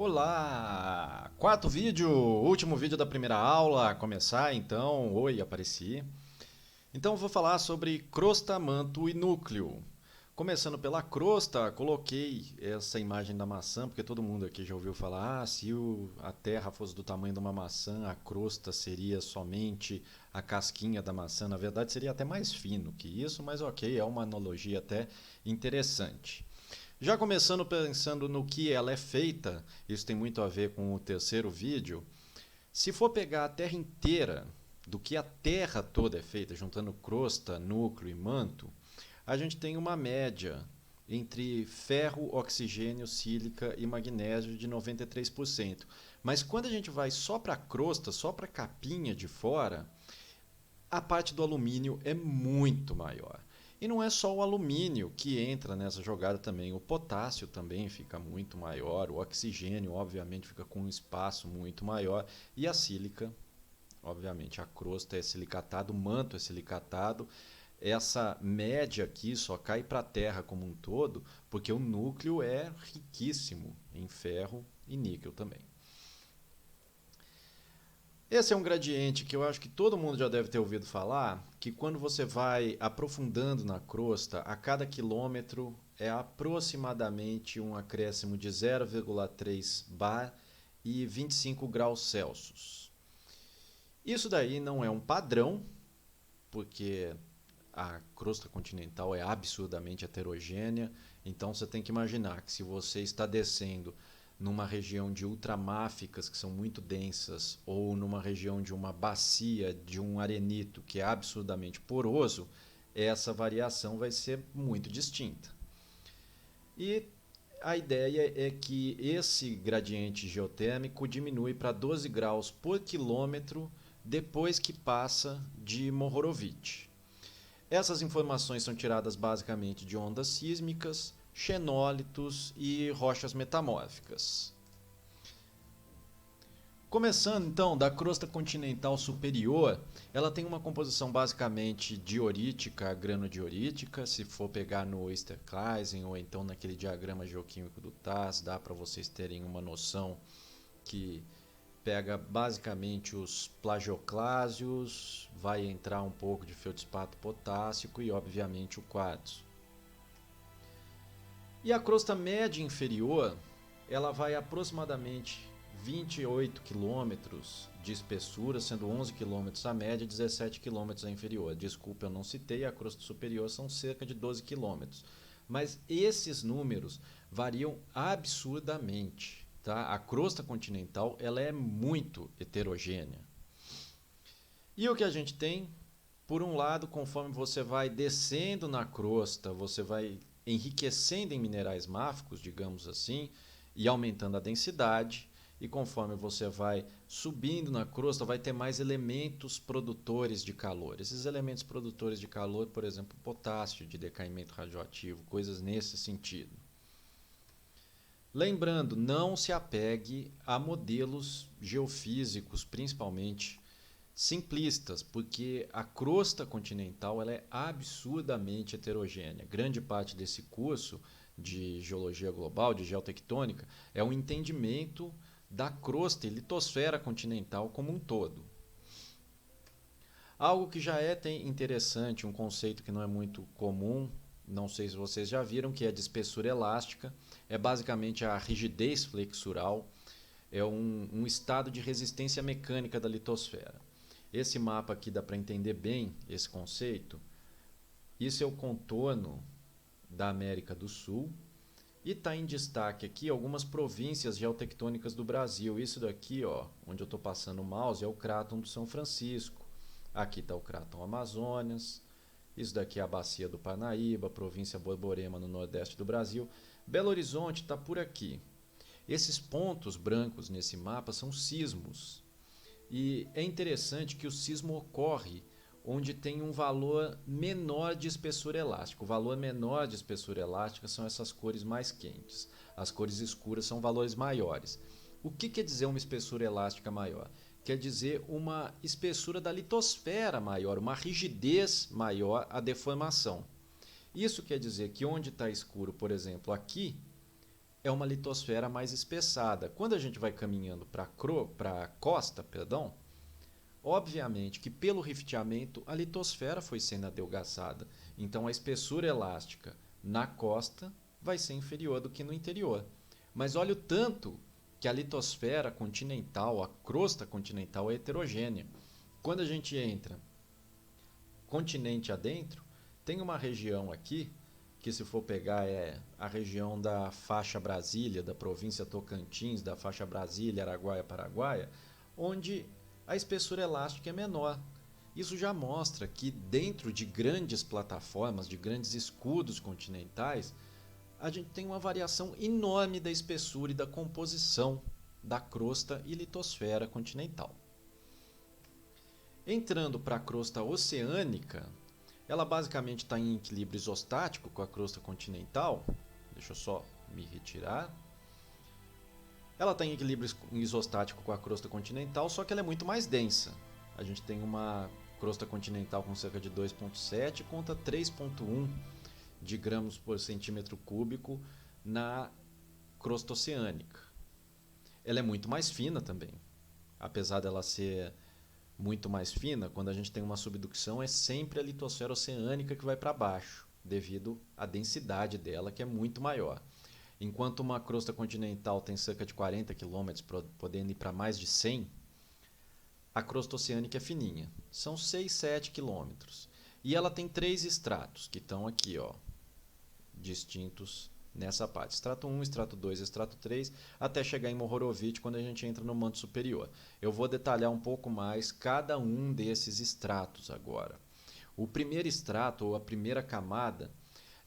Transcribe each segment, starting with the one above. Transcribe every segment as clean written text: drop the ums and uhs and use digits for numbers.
Olá! Quarto vídeo, último vídeo da primeira aula, a começar então. Oi, apareci. Então vou falar sobre crosta, manto e núcleo. Começando pela crosta, coloquei essa imagem da maçã, porque todo mundo aqui já ouviu falar, se a Terra fosse do tamanho de uma maçã, a crosta seria somente a casquinha da maçã. Na verdade seria até mais fino que isso, mas ok, é uma analogia até interessante. Já começando pensando no que ela é feita, isso tem muito a ver com o terceiro vídeo. Se for pegar a Terra inteira, do que a Terra toda é feita, juntando crosta, núcleo e manto, a gente tem uma média entre ferro, oxigênio, sílica e magnésio de 93%. Mas quando a gente vai só para a crosta, só para a capinha de fora, a parte do alumínio é muito maior. E não é só o alumínio que entra nessa jogada também, o potássio também fica muito maior, o oxigênio obviamente fica com um espaço muito maior e a sílica, obviamente a crosta é silicatada, o manto é silicatado. Essa média aqui só cai para a Terra como um todo, porque o núcleo é riquíssimo em ferro e níquel também. Esse é um gradiente que eu acho que todo mundo já deve ter ouvido falar, que quando você vai aprofundando na crosta, a cada quilômetro é aproximadamente um acréscimo de 0,3 bar e 25 graus Celsius. Isso daí não é um padrão, porque a crosta continental é absurdamente heterogênea, então você tem que imaginar que se você está descendo numa região de ultramáficas que são muito densas ou numa região de uma bacia de um arenito que é absurdamente poroso, essa variação vai ser muito distinta. E a ideia é que esse gradiente geotérmico diminui para 12 graus por quilômetro depois que passa de Mohorovic. Essas informações são tiradas basicamente de ondas sísmicas, xenólitos e rochas metamórficas. Começando então da crosta continental superior, ela tem uma composição basicamente diorítica, granodiorítica. Se for pegar no Oesterkleisen ou então naquele diagrama geoquímico do TAS, dá para vocês terem uma noção que pega basicamente os plagioclásios, vai entrar um pouco de feldspato potássico e obviamente o quartzo. E a crosta média inferior, ela vai aproximadamente 28 km de espessura, sendo 11 km a média e 17 km a inferior. Desculpa, eu não citei, a crosta superior são cerca de 12 km. Mas esses números variam absurdamente. Tá? A crosta continental ela é muito heterogênea. E o que a gente tem? Por um lado, conforme você vai descendo na crosta, você vai enriquecendo em minerais máficos, digamos assim, e aumentando a densidade. E conforme você vai subindo na crosta, vai ter mais elementos produtores de calor. Esses elementos produtores de calor, por exemplo, potássio de decaimento radioativo, coisas nesse sentido. Lembrando, não se apegue a modelos geofísicos, principalmente simplistas, porque a crosta continental ela é absurdamente heterogênea. Grande parte desse curso de geologia global, de geotectônica, é um entendimento da crosta e litosfera continental como um todo. Algo que já é interessante, um conceito que não é muito comum, não sei se vocês já viram, que é de espessura elástica, é basicamente a rigidez flexural, é um estado de resistência mecânica da litosfera. Esse mapa aqui dá para entender bem esse conceito. Isso é o contorno da América do Sul. E está em destaque aqui algumas províncias geotectônicas do Brasil. Isso daqui, ó, onde eu estou passando o mouse, é o cráton do São Francisco. Aqui está o cráton Amazonas. Isso daqui é a bacia do Parnaíba, província Borborema no nordeste do Brasil. Belo Horizonte está por aqui. Esses pontos brancos nesse mapa são sismos. E é interessante que o sismo ocorre onde tem um valor menor de espessura elástica. O valor menor de espessura elástica são essas cores mais quentes. As cores escuras são valores maiores. O que quer dizer uma espessura elástica maior? Quer dizer uma espessura da litosfera maior, uma rigidez maior à deformação. Isso quer dizer que onde está escuro, por exemplo, aqui, é uma litosfera mais espessada. Quando a gente vai caminhando para a costa, perdão, obviamente que pelo rifteamento a litosfera foi sendo adelgaçada. Então a espessura elástica na costa vai ser inferior do que no interior. Mas olha o tanto que a litosfera continental, a crosta continental é heterogênea. Quando a gente entra continente adentro, tem uma região aqui que, se for pegar, é a região da faixa Brasília, da província Tocantins, da faixa Brasília, Araguaia, Paraguaia, onde a espessura elástica é menor. Isso já mostra que dentro de grandes plataformas, de grandes escudos continentais, a gente tem uma variação enorme da espessura e da composição da crosta e litosfera continental. Entrando para a crosta oceânica, ela basicamente está em equilíbrio isostático com a crosta continental. Deixa eu só me retirar. Ela está em equilíbrio isostático com a crosta continental, só que ela é muito mais densa. A gente tem uma crosta continental com cerca de 2,7 contra 3,1 de gramas por centímetro cúbico na crosta oceânica. Ela é muito mais fina também. Apesar dela ser muito mais fina, quando a gente tem uma subducção, é sempre a litosfera oceânica que vai para baixo, devido à densidade dela, que é muito maior. Enquanto uma crosta continental tem cerca de 40 km, podendo ir para mais de 100, a crosta oceânica é fininha. São 6, 7 km. E ela tem 3 estratos, que estão aqui, ó, distintos nessa parte. Estrato 1, estrato 2, estrato 3, até chegar em Mohorovic, quando a gente entra no manto superior. Eu vou detalhar um pouco mais cada um desses estratos agora. O primeiro estrato, ou a primeira camada,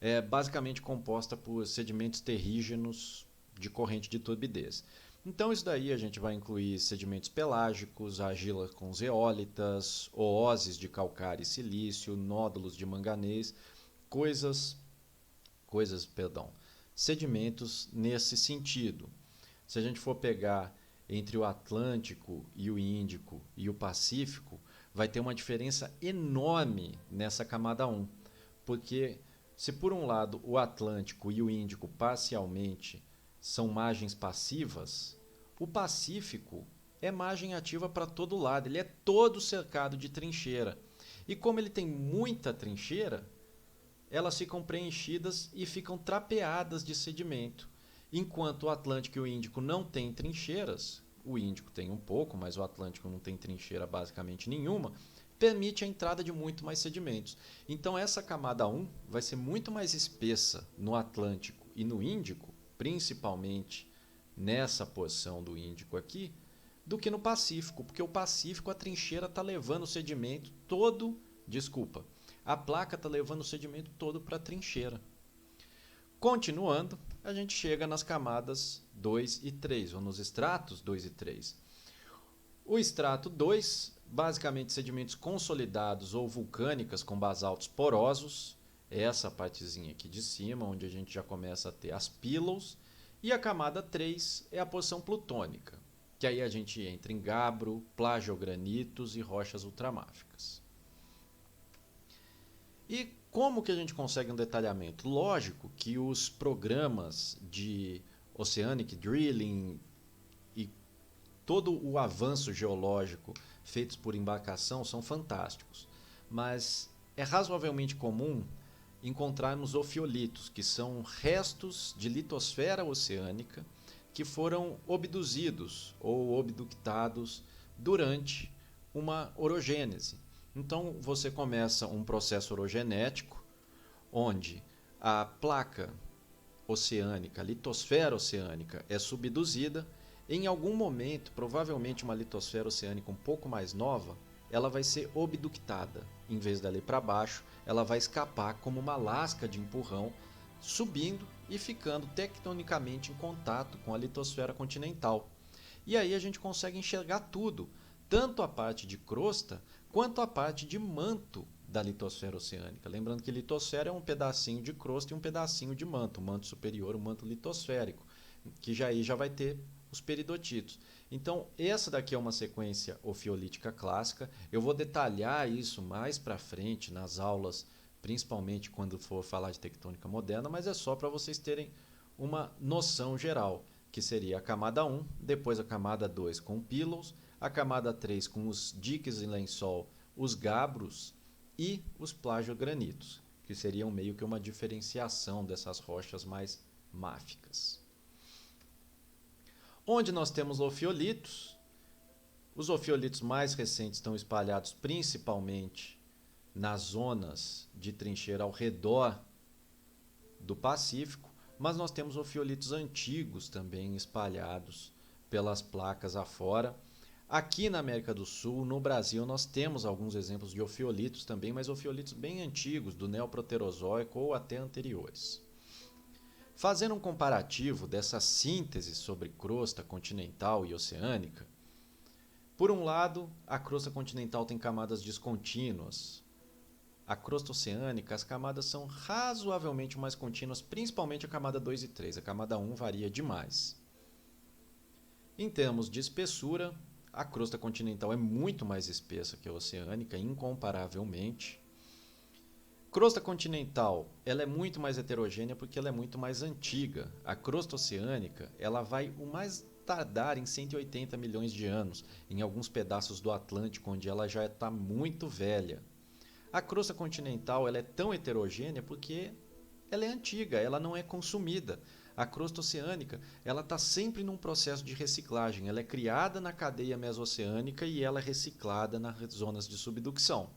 é basicamente composta por sedimentos terrígenos de corrente de turbidez. Então isso daí a gente vai incluir sedimentos pelágicos, argilas com zeólitas, oósis de calcário e silício, nódulos de manganês, sedimentos nesse sentido. Se a gente for pegar entre o Atlântico e o Índico e o Pacífico, vai ter uma diferença enorme nessa camada 1, porque se por um lado o Atlântico e o Índico parcialmente são margens passivas, o Pacífico é margem ativa para todo lado, ele é todo cercado de trincheira. E como ele tem muita trincheira, elas ficam preenchidas e ficam trapeadas de sedimento. Enquanto o Atlântico e o Índico não têm trincheiras, o Índico tem um pouco, mas o Atlântico não tem trincheira basicamente nenhuma, permite a entrada de muito mais sedimentos. Então essa camada 1 vai ser muito mais espessa no Atlântico e no Índico, principalmente nessa porção do Índico aqui, do que no Pacífico, porque o Pacífico, a trincheira está levando o sedimento todo, a placa está levando o sedimento todo para a trincheira. Continuando, a gente chega nas camadas 2 e 3, ou nos estratos 2 e 3. O estrato 2, basicamente sedimentos consolidados ou vulcânicas com basaltos porosos, essa partezinha aqui de cima, onde a gente já começa a ter as pillows, e a camada 3 é a porção plutônica, que aí a gente entra em gabbro, plagiogranitos e rochas ultramáficas. E como que a gente consegue um detalhamento? Lógico que os programas de Oceanic Drilling e todo o avanço geológico feitos por embarcação são fantásticos, mas é razoavelmente comum encontrarmos ofiolitos, que são restos de litosfera oceânica que foram obduzidos ou obductados durante uma orogênese. Então você começa um processo orogenético, onde a placa oceânica, a litosfera oceânica é subduzida. Em algum momento, provavelmente uma litosfera oceânica um pouco mais nova, ela vai ser obductada. Em vez dela ir para baixo, ela vai escapar como uma lasca de empurrão, subindo e ficando tectonicamente em contato com a litosfera continental. E aí a gente consegue enxergar tudo, tanto a parte de crosta quanto a parte de manto da litosfera oceânica. Lembrando que litosfera é um pedacinho de crosta e um pedacinho de manto, o manto superior, o manto litosférico, que já vai ter os peridotitos. Então, essa daqui é uma sequência ofiolítica clássica. Eu vou detalhar isso mais para frente nas aulas, principalmente quando for falar de tectônica moderna, mas é só para vocês terem uma noção geral, que seria a camada 1, depois a camada 2 com pillows, a camada 3 com os diques e lençol, os gabros e os plagiogranitos, que seriam meio que uma diferenciação dessas rochas mais máficas. Onde nós temos ofiolitos, os ofiolitos mais recentes estão espalhados principalmente nas zonas de trincheira ao redor do Pacífico, mas nós temos ofiolitos antigos também espalhados pelas placas afora. Aqui na América do Sul, no Brasil, nós temos alguns exemplos de ofiolitos também, mas ofiolitos bem antigos, do Neoproterozoico ou até anteriores. Fazendo um comparativo dessa síntese sobre crosta continental e oceânica, por um lado, a crosta continental tem camadas descontínuas. A crosta oceânica, as camadas são razoavelmente mais contínuas, principalmente a camada 2 e 3. A camada 1 varia demais. Em termos de espessura, a crosta continental é muito mais espessa que a oceânica, incomparavelmente. Crosta continental, ela é muito mais heterogênea porque ela é muito mais antiga. A crosta oceânica, ela vai o mais tardar em 180 milhões de anos, em alguns pedaços do Atlântico, onde ela já está muito velha. A crosta continental ela é tão heterogênea porque ela é antiga, ela não é consumida. A crosta oceânica ela está sempre num processo de reciclagem. Ela é criada na cadeia mesoceânica e ela é reciclada nas zonas de subducção.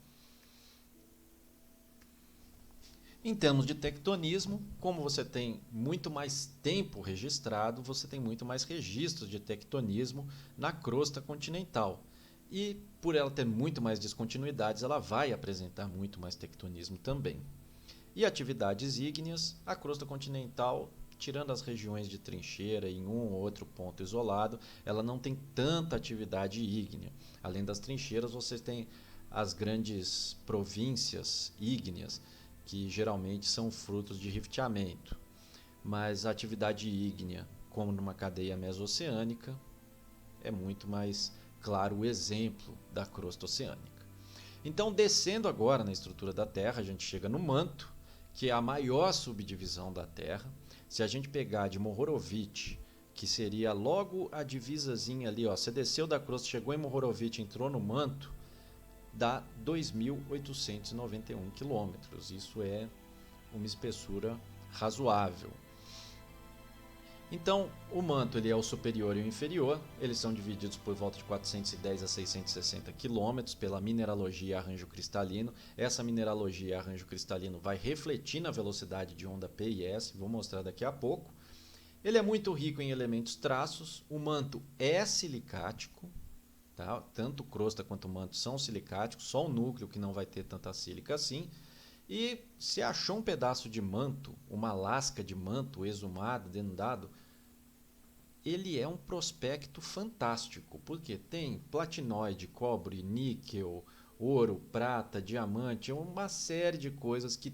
Em termos de tectonismo, como você tem muito mais tempo registrado, você tem muito mais registros de tectonismo na crosta continental. E por ela ter muito mais descontinuidades, ela vai apresentar muito mais tectonismo também. E atividades ígneas, a crosta continental, tirando as regiões de trincheira em um ou outro ponto isolado, ela não tem tanta atividade ígnea. Além das trincheiras, você tem as grandes províncias ígneas, que geralmente são frutos de rifteamento. Mas a atividade ígnea, como numa cadeia mesoceânica, é muito mais claro o exemplo da crosta oceânica. Então, descendo agora na estrutura da Terra, a gente chega no manto, que é a maior subdivisão da Terra. Se a gente pegar de Mohorovic, que seria logo a divisazinha ali, ó, você desceu da crosta, chegou em Mohorovic, entrou no manto, dá 2.891 quilômetros. Isso é uma espessura razoável. Então, o manto ele é o superior e o inferior. Eles são divididos por volta de 410 a 660 quilômetros pela mineralogia arranjo cristalino. Essa mineralogia arranjo cristalino vai refletir na velocidade de onda P e S, vou mostrar daqui a pouco. Ele é muito rico em elementos traços. O manto é silicático. Tá? Tanto crosta quanto manto são silicáticos, só o núcleo que não vai ter tanta sílica assim. E se achou um pedaço de manto, uma lasca de manto exumado, denudado, ele é um prospecto fantástico, porque tem platinoide, cobre, níquel, ouro, prata, diamante, uma série de coisas que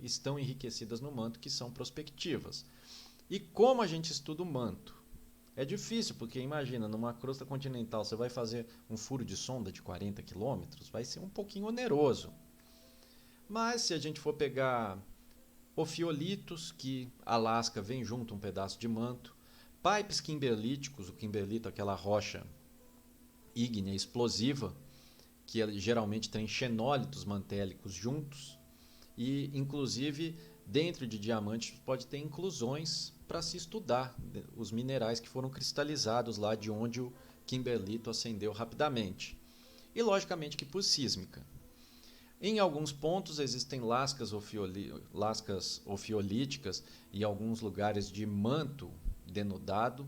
estão enriquecidas no manto que são prospectivas. E como a gente estuda o manto? É difícil, porque imagina, numa crosta continental você vai fazer um furo de sonda de 40 quilômetros, vai ser um pouquinho oneroso. Mas se a gente for pegar ofiolitos, que Alasca vem junto um pedaço de manto, pipes kimberlíticos, o kimberlito, aquela rocha ígnea explosiva, que geralmente tem xenólitos mantélicos juntos, e inclusive dentro de diamantes pode ter inclusões para se estudar os minerais que foram cristalizados lá de onde o kimberlito ascendeu rapidamente. E logicamente que por sísmica. Em alguns pontos existem lascas ofiolíticas e alguns lugares de manto denudado,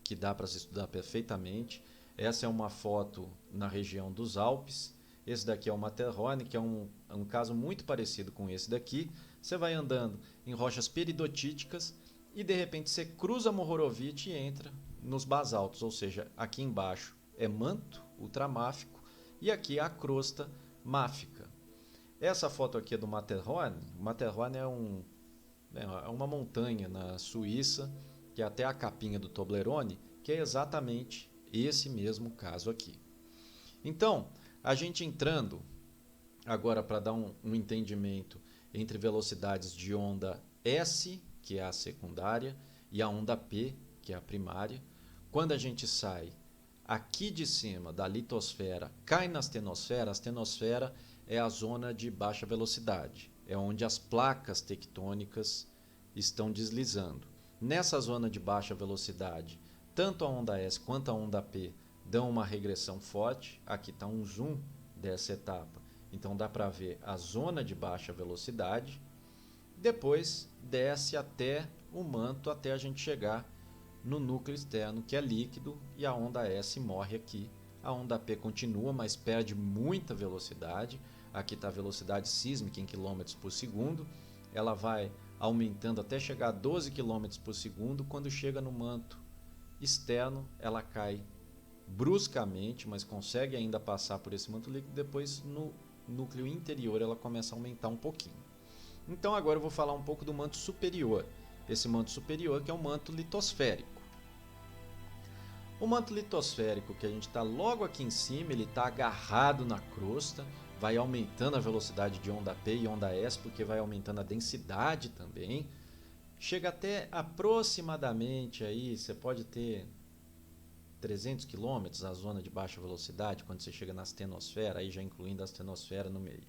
que dá para se estudar perfeitamente. Essa é uma foto na região dos Alpes. Esse daqui é o Matterhorn, que é um caso muito parecido com esse daqui. Você vai andando em rochas peridotíticas e de repente você cruza Mohorovic e entra nos basaltos, ou seja, aqui embaixo é manto ultramáfico e aqui é a crosta máfica. Essa foto aqui é do Matterhorn. O Matterhorn é uma montanha na Suíça, que é até a capinha do Toblerone, que é exatamente esse mesmo caso aqui. Então, a gente entrando agora para dar um entendimento entre velocidades de onda S, que é a secundária, e a onda P, que é a primária. Quando a gente sai aqui de cima da litosfera, cai na astenosfera. A astenosfera é a zona de baixa velocidade, é onde as placas tectônicas estão deslizando. Nessa zona de baixa velocidade, tanto a onda S quanto a onda P dão uma regressão forte. Aqui está um zoom dessa etapa, então dá para ver a zona de baixa velocidade. Depois desce até o manto, até a gente chegar no núcleo externo, que é líquido, e a onda S morre aqui. A onda P continua, mas perde muita velocidade. Aqui está a velocidade sísmica em km por segundo. Ela vai aumentando até chegar a 12 km por segundo. Quando chega no manto externo, ela cai bruscamente, mas consegue ainda passar por esse manto líquido. Depois, no núcleo interior, ela começa a aumentar um pouquinho. Então agora eu vou falar um pouco do manto superior. Esse manto superior que é o manto litosférico. O manto litosférico, que a gente está logo aqui em cima, ele está agarrado na crosta, vai aumentando a velocidade de onda P e onda S, porque vai aumentando a densidade também. Chega até aproximadamente, aí você pode ter 300 km a zona de baixa velocidade, quando você chega na astenosfera, aí já incluindo a astenosfera no meio.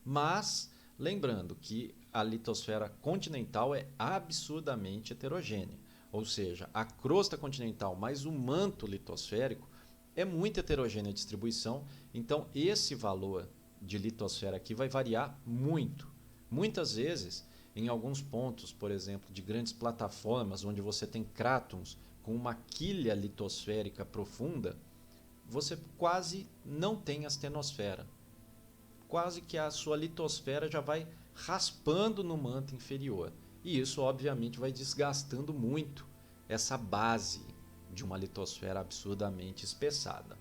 Mas, lembrando que a litosfera continental é absurdamente heterogênea. Ou seja, a crosta continental mais o manto litosférico é muito heterogênea a distribuição, então esse valor de litosfera aqui vai variar muito. Muitas vezes, em alguns pontos, por exemplo, de grandes plataformas, onde você tem crátons com uma quilha litosférica profunda, você quase não tem astenosfera. Quase que a sua litosfera já vai raspando no manto inferior. E isso, obviamente, vai desgastando muito essa base de uma litosfera absurdamente espessada.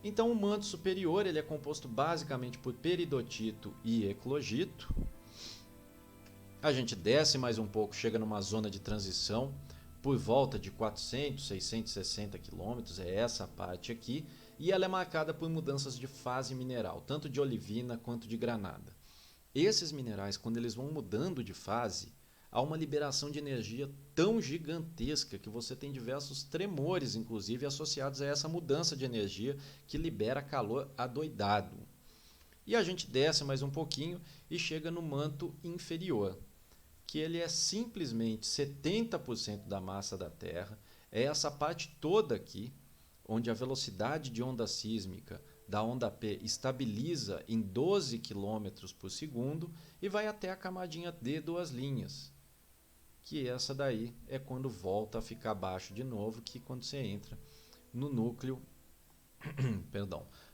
Então, o manto superior ele é composto basicamente por peridotito e eclogito. A gente desce mais um pouco, chega numa zona de transição por volta de 400, 660 km, é essa parte aqui, e ela é marcada por mudanças de fase mineral, tanto de olivina quanto de granada. Esses minerais, quando eles vão mudando de fase, há uma liberação de energia tão gigantesca que você tem diversos tremores, inclusive, associados a essa mudança de energia que libera calor adoidado. E a gente desce mais um pouquinho e chega no manto inferior, que ele é simplesmente 70% da massa da Terra. É essa parte toda aqui, onde a velocidade de onda sísmica da onda P estabiliza em 12 km por segundo e vai até a camadinha D, duas linhas, que essa daí é quando volta a ficar baixo de novo, que quando você entra no núcleo,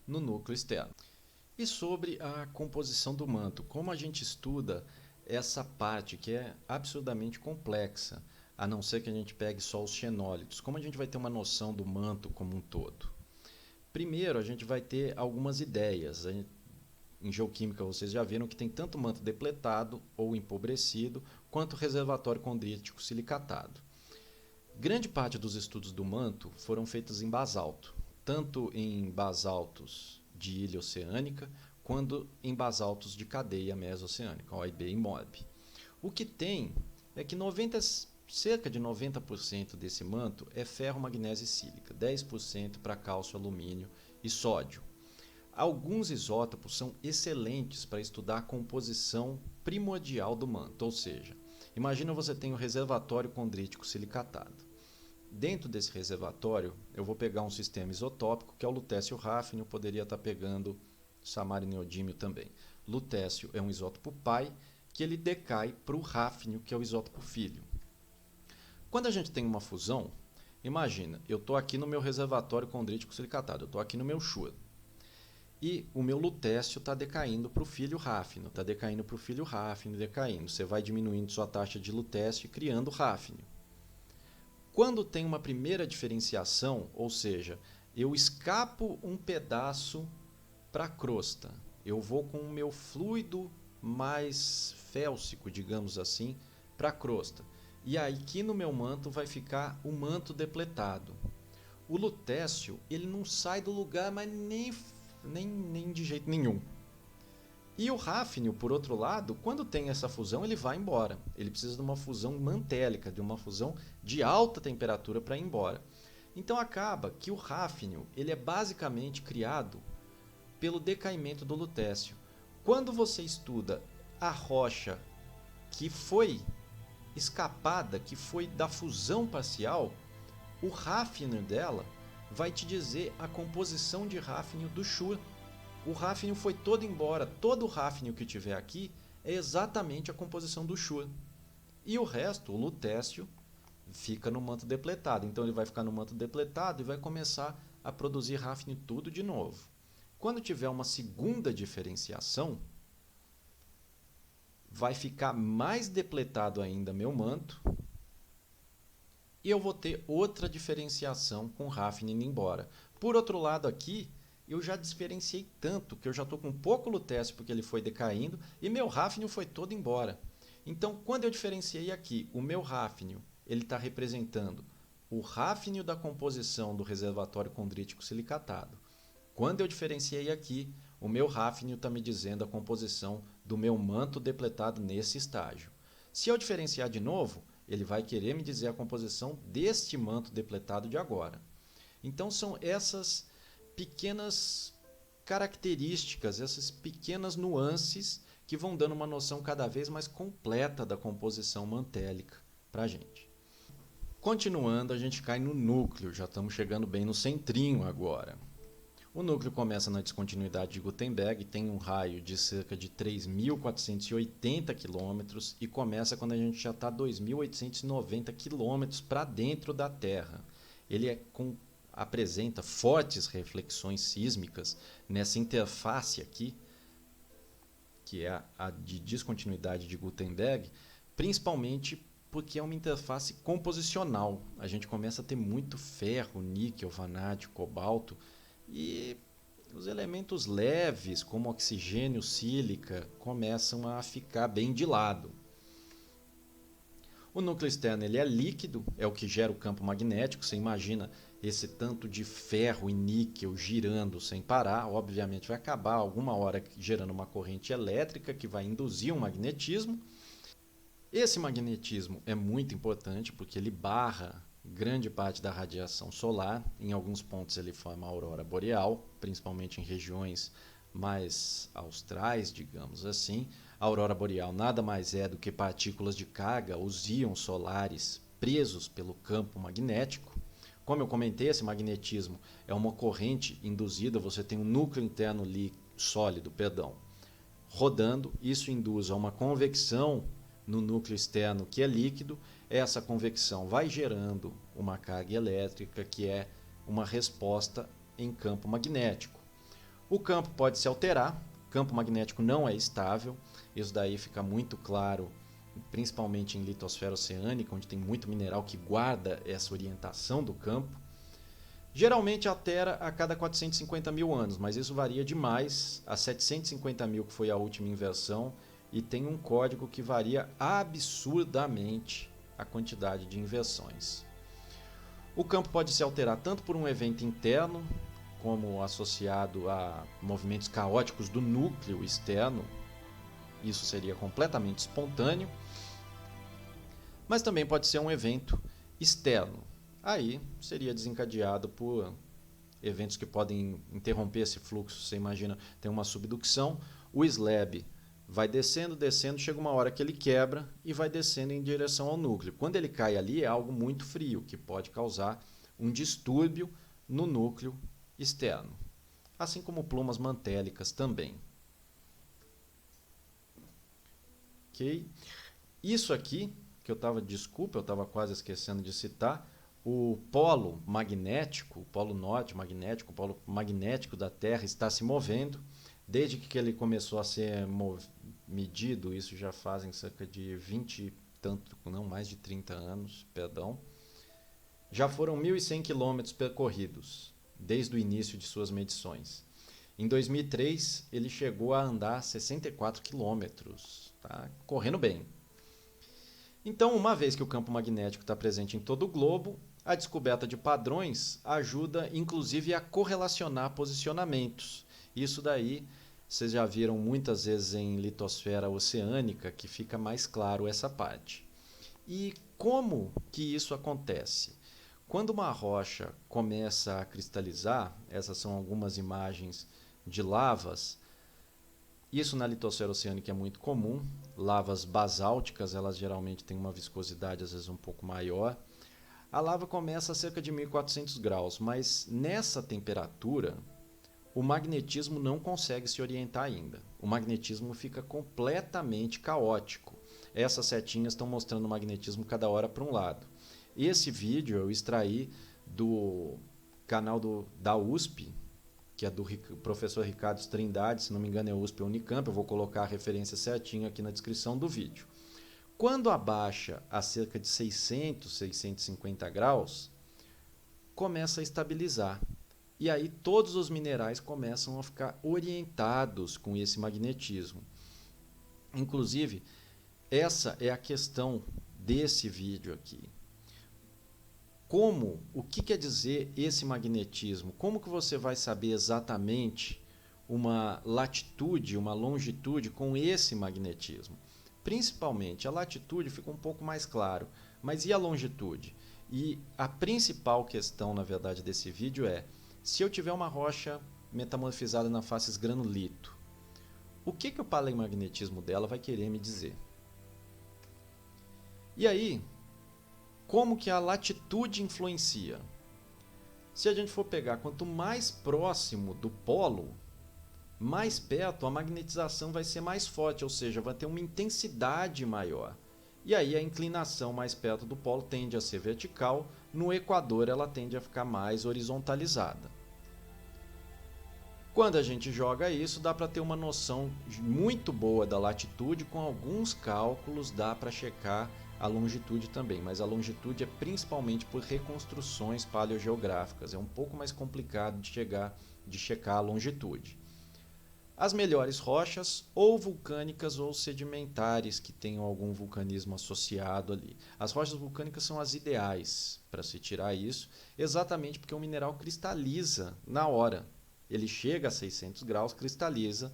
no núcleo externo. E sobre a composição do manto, como a gente estuda essa parte que é absurdamente complexa, a não ser que a gente pegue só os xenólitos, como a gente vai ter uma noção do manto como um todo? Primeiro, a gente vai ter algumas ideias. Em geoquímica, vocês já viram que tem tanto manto depletado ou empobrecido, quanto reservatório condrítico silicatado. Grande parte dos estudos do manto foram feitos em basalto, tanto em basaltos de ilha oceânica, quanto em basaltos de cadeia mesoceânica, OIB e MOB. O que tem é que cerca de 90% desse manto é ferro, magnésio e sílica, 10% para cálcio, alumínio e sódio. Alguns isótopos são excelentes para estudar a composição primordial do manto, ou seja, imagina você tem um reservatório condrítico silicatado. Dentro desse reservatório, eu vou pegar um sistema isotópico, que é o lutécio-hafnio, poderia estar pegando samário e neodímio também. Lutécio é um isótopo pai, que ele decai para o hafnio, que é o isótopo filho. Quando a gente tem uma fusão, imagina, eu estou aqui no meu reservatório condrítico silicatado, eu estou aqui no meu churo. E o meu lutécio está decaindo para o filho hafnio, está decaindo para o filho hafnio, decaindo. Você vai diminuindo sua taxa de lutécio e criando hafnio. Quando tem uma primeira diferenciação, ou seja, eu escapo um pedaço para a crosta, eu vou com o meu fluido mais félsico, digamos assim, para a crosta. E aí aqui no meu manto vai ficar o manto depletado. O lutécio ele não sai do lugar, mas nem de jeito nenhum. E o hafnio, por outro lado, quando tem essa fusão, ele vai embora. Ele precisa de uma fusão mantélica, de uma fusão de alta temperatura para ir embora. Então acaba que o hafnio ele é basicamente criado pelo decaimento do lutécio. Quando você estuda a rocha que foi escapada, que foi da fusão parcial, o hafnio dela vai te dizer a composição de hafnio do Schur. O hafnio foi todo embora. Todo o hafnio que tiver aqui é exatamente a composição do Schur. E o resto, o lutécio, fica no manto depletado. Então ele vai ficar no manto depletado e vai começar a produzir hafnio tudo de novo. Quando tiver uma segunda diferenciação, vai ficar mais depletado ainda meu manto e eu vou ter outra diferenciação com o hafnio indo embora. Por outro lado aqui, eu já diferenciei tanto que eu já estou com pouco lutécio porque ele foi decaindo e meu hafnio foi todo embora. Então, quando eu diferenciei aqui o meu hafnio, ele está representando o hafnio da composição do reservatório condrítico silicatado. Quando eu diferenciei aqui, o meu hafnio está me dizendo a composição do meu manto depletado nesse estágio. Se eu diferenciar de novo, ele vai querer me dizer a composição deste manto depletado de agora. Então são essas pequenas características, essas pequenas nuances que vão dando uma noção cada vez mais completa da composição mantélica para a gente. Continuando, a gente cai no núcleo, já estamos chegando bem no centrinho agora. O núcleo começa na descontinuidade de Gutenberg, tem um raio de cerca de 3.480 km e começa quando a gente já está 2.890 km para dentro da Terra. Ele apresenta fortes reflexões sísmicas nessa interface aqui, que é a de descontinuidade de Gutenberg, principalmente porque é uma interface composicional. A gente começa a ter muito ferro, níquel, vanádio, cobalto, e os elementos leves, como oxigênio, sílica, começam a ficar bem de lado. O núcleo externo ele é líquido, é o que gera o campo magnético. Você imagina esse tanto de ferro e níquel girando sem parar. Obviamente vai acabar alguma hora gerando uma corrente elétrica que vai induzir um magnetismo. Esse magnetismo é muito importante porque ele barra grande parte da radiação solar. Em alguns pontos ele forma a aurora boreal, principalmente em regiões mais austrais, digamos assim. A aurora boreal nada mais é do que partículas de carga, os íons solares presos pelo campo magnético. Como eu comentei, esse magnetismo é uma corrente induzida, você tem um núcleo interno sólido, rodando, isso induz a uma convecção no núcleo externo que é líquido. Essa convecção vai gerando uma carga elétrica que é uma resposta em campo magnético. O campo pode se alterar, campo magnético não é estável, isso daí fica muito claro, principalmente em litosfera oceânica, onde tem muito mineral que guarda essa orientação do campo. Geralmente altera a cada 450 mil anos, mas isso varia demais, a 750 mil que foi a última inversão, e tem um código que varia absurdamente a quantidade de inversões. O campo pode se alterar tanto por um evento interno, como associado a movimentos caóticos do núcleo externo, isso seria completamente espontâneo, mas também pode ser um evento externo. Aí seria desencadeado por eventos que podem interromper esse fluxo. Você imagina, tem uma subducção, o slab vai descendo, descendo, chega uma hora que ele quebra e vai descendo em direção ao núcleo. Quando ele cai ali, é algo muito frio, que pode causar um distúrbio no núcleo externo, assim como plumas mantélicas também. Ok? Isso aqui, que eu estava quase esquecendo de citar, o polo magnético, o polo norte magnético, o polo magnético da Terra está se movendo. Desde que ele começou a ser medido, isso já fazem cerca de 20, tanto, não, mais de 30 anos, perdão. Já foram 1.100 quilômetros percorridos, desde o início de suas medições. Em 2003, ele chegou a andar 64 quilômetros, tá? Correndo bem. Então, uma vez que o campo magnético está presente em todo o globo, a descoberta de padrões ajuda, inclusive, a correlacionar posicionamentos. Isso daí Vocês já viram muitas vezes em litosfera oceânica que fica mais claro essa parte. E como que isso acontece? Quando uma rocha começa a cristalizar, essas são algumas imagens de lavas. Isso na litosfera oceânica é muito comum. Lavas basálticas, elas geralmente têm uma viscosidade às vezes um pouco maior. A lava começa a cerca de 1400 graus, mas nessa temperatura o magnetismo não consegue se orientar ainda. O magnetismo fica completamente caótico. Essas setinhas estão mostrando o magnetismo cada hora para um lado. Esse vídeo eu extraí do canal da USP, que é do professor Ricardo Trindade, se não me engano é USP ou Unicamp, eu vou colocar a referência certinho aqui na descrição do vídeo. Quando abaixa a cerca de 600, 650 graus, começa a estabilizar. E aí todos os minerais começam a ficar orientados com esse magnetismo. Inclusive, essa é a questão desse vídeo aqui. O que quer dizer esse magnetismo? Como que você vai saber exatamente uma latitude, uma longitude com esse magnetismo? Principalmente, a latitude fica um pouco mais claro, mas e a longitude? E a principal questão, na verdade, desse vídeo é: se eu tiver uma rocha metamorfizada na faces granulito, o que o paleomagnetismo dela vai querer me dizer? E aí, como que a latitude influencia? Se a gente for pegar, quanto mais próximo do polo, mais perto a magnetização vai ser mais forte, ou seja, vai ter uma intensidade maior. E aí a inclinação mais perto do polo tende a ser vertical, no equador ela tende a ficar mais horizontalizada. Quando a gente joga isso, dá para ter uma noção muito boa da latitude, com alguns cálculos dá para checar a longitude também, mas a longitude é principalmente por reconstruções paleogeográficas, é um pouco mais complicado de checar a longitude. As melhores rochas, ou vulcânicas ou sedimentares, que tenham algum vulcanismo associado ali. As rochas vulcânicas são as ideais para se tirar isso, exatamente porque o mineral cristaliza na hora. Ele chega a 600 graus, cristaliza,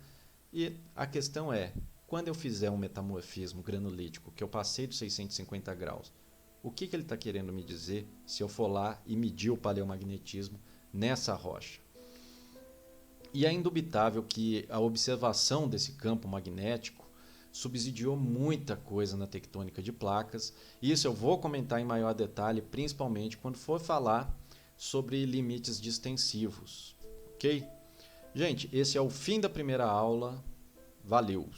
e a questão é, quando eu fizer um metamorfismo granulítico, que eu passei dos 650 graus, o que ele está querendo me dizer se eu for lá e medir o paleomagnetismo nessa rocha? E é indubitável que a observação desse campo magnético subsidiou muita coisa na tectônica de placas. Isso eu vou comentar em maior detalhe, principalmente quando for falar sobre limites distensivos. Ok? Gente, esse é o fim da primeira aula. Valeu!